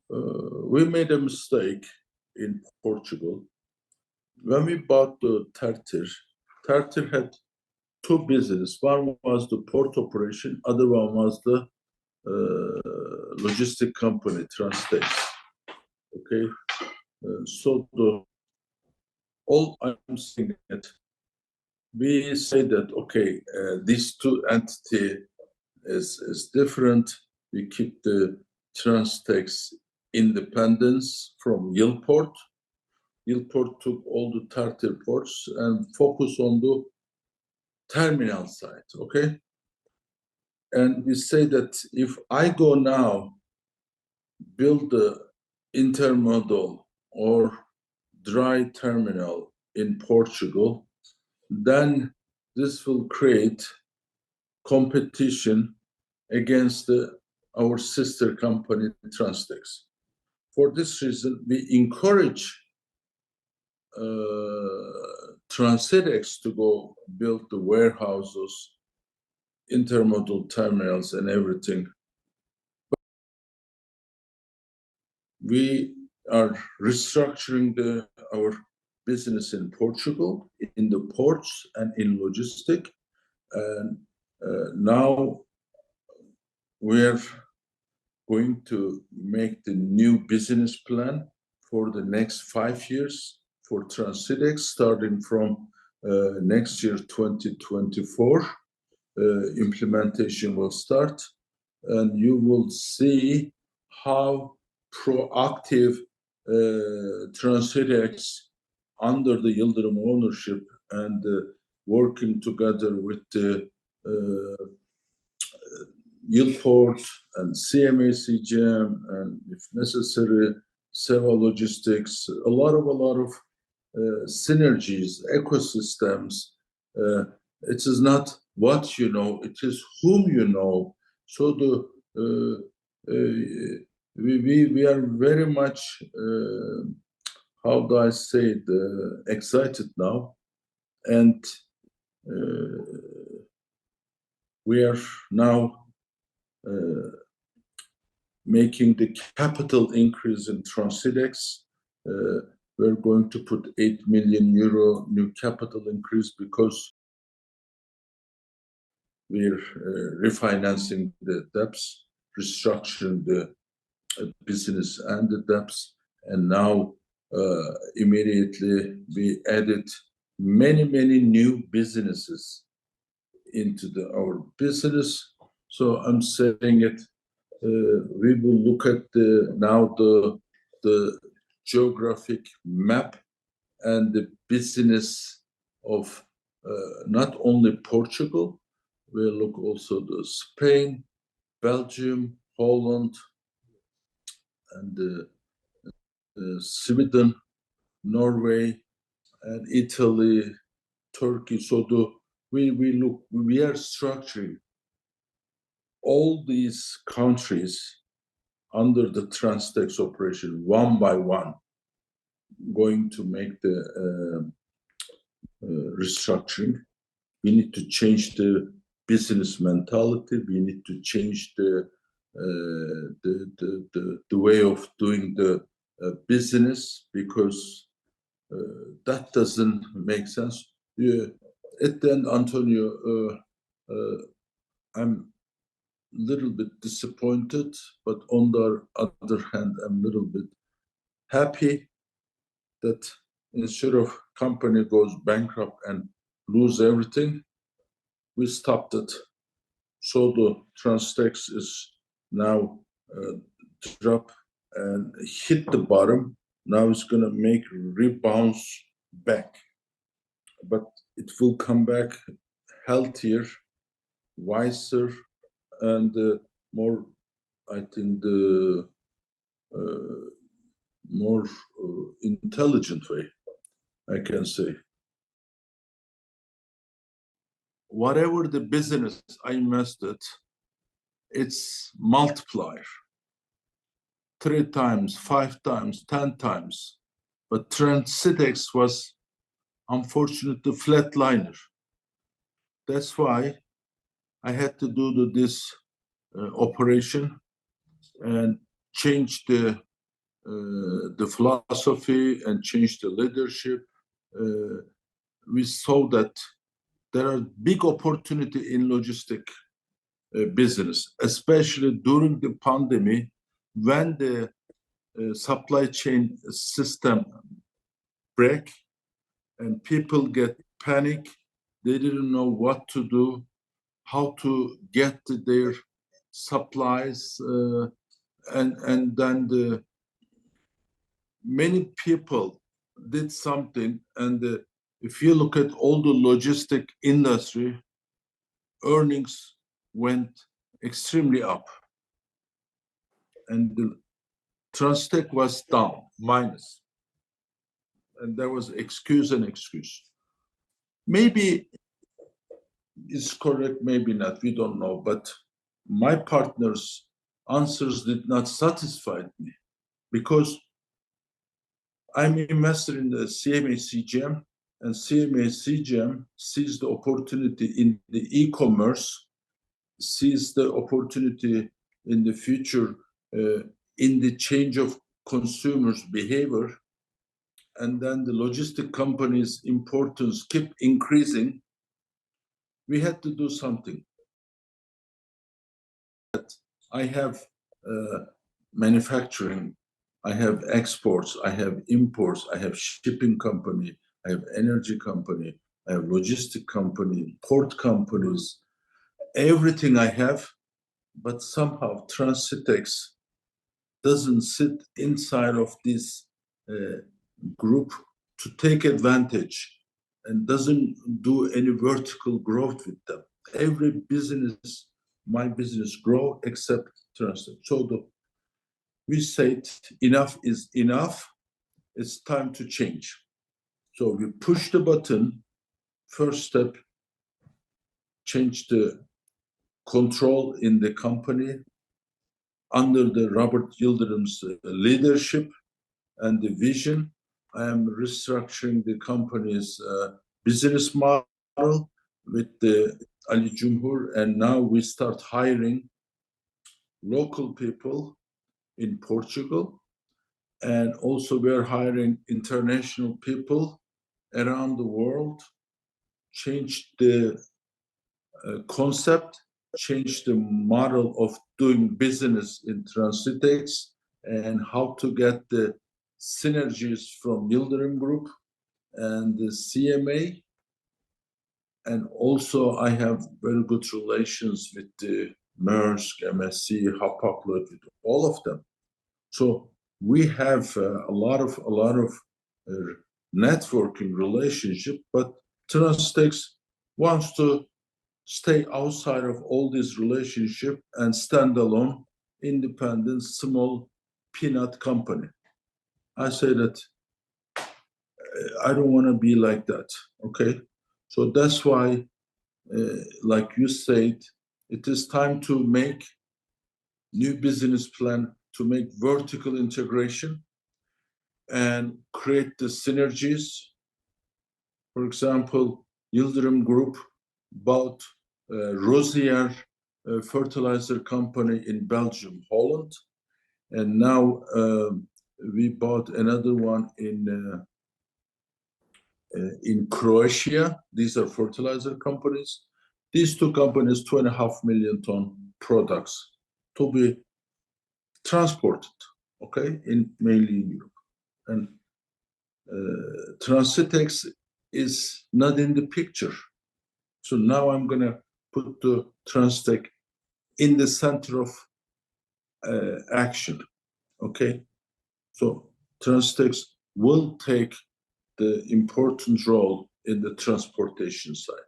we made a mistake in Portugal. When we bought the Tertir had two businesses. One was the port operation, other one was the logistic company, Transtex. Okay, so all I'm saying that we say that okay, these two entities is different. We keep the Transtex independence from Yilport. Yilport took all the Tertir ports and focus on the terminal side, okay? And we say that if I go now build the intermodal or dry terminal in Portugal, then this will create competition against our sister company, Transtex. For this reason, we encourage Transedex to go build the warehouses, intermodal terminals, and everything. But we are restructuring our business in Portugal, in the ports and in logistic. And now we're going to make the new business plan for the next 5 years for Transidex, starting from next year, 2024. Implementation will start, and you will see how proactive Transidex under the Yildirim ownership and working together with the Yilport and CMA CGM, and if necessary, Seva Logistics, a lot of synergies, ecosystems. It is not what you know, it is whom you know. So we are very much, how do I say it, excited now. And we are now making the capital increase in Transidex. We're going to put 8 million euro new capital increase because we're refinancing the debts, restructuring the business and the debts, and now immediately we added many new businesses into our business. So I'm saying it. We will look at now the geographic map and the business of not only Portugal. We'll look also to Spain, Belgium, Holland, and Sweden, Norway, and Italy, Turkey. So we are structuring all these countries under the Transtex operation one by one, going to make the restructuring. We need to change the business mentality. We need to change the way of doing the business, because that doesn't make sense. At the end, Antonio, I'm a little bit disappointed, but on the other hand, I'm a little bit happy that instead of company goes bankrupt and lose everything, we stopped it. So the Transtex is now drop and hit the bottom. Now it's going to make rebounds back, but it will come back healthier, wiser, and more, I think, the more intelligent way, I can say. Whatever the business I invested, it's multiplier. 3 times, 5 times, 10 times. But Transidex was unfortunately flatliner. That's why I had to do this operation and change the the philosophy and changed the leadership. We saw that there are big opportunity in logistic business, especially during the pandemic, when the supply chain system break and people get panic. They didn't know what to do, how to get their supplies, and then many people did something. And if you look at all the logistic industry, earnings went extremely up, and the Transtech was down, minus, and there was excuse and excuse. Maybe it's correct, maybe not, we don't know, but my partner's answers did not satisfy me, because I'm investor in the CMA CGM, and CMA CGM sees the opportunity in the e-commerce, sees the opportunity in the future in the change of consumers' behavior, and then the logistic companies' importance keep increasing. We had to do something. I have manufacturing, I have exports, I have imports, I have shipping company, I have energy company, I have logistic company, port companies, everything I have, but somehow Transitex doesn't sit inside of this group to take advantage, and doesn't do any vertical growth with them. Every business, my business grow except Transitex. So we said enough is enough. It's time to change. So we push the button. First step, change the control in the company under the Robert Yildirim's leadership and the vision. I am restructuring the company's business model with the Ali Cumhur, and now we start hiring local people in Portugal, and also we're hiring international people around the world. Change the concept, change the model of doing business in Transitex, and how to get the synergies from Yildirim Group and the CMA. And also I have very good relations with the Maersk, MSC, Hapag-Lloyd, with all of them. So we have a lot of networking relationship, but Transitex wants to stay outside of all this relationship and stand alone, independent, small peanut company. I say that I don't want to be like that, okay? So that's why, like you said, it is time to make new business plan, to make vertical integration and create the synergies. For example, Yildirim Group bought Rosier fertilizer company in Belgium, Holland, and now we bought another one in Croatia. These are fertilizer companies. These two companies, 2.5 million ton products to be transported, okay, mainly in Europe. And Transitex is not in the picture. So now I'm going to put the Transitex in the center of action, okay? So Transitex will take the important role in the transportation side.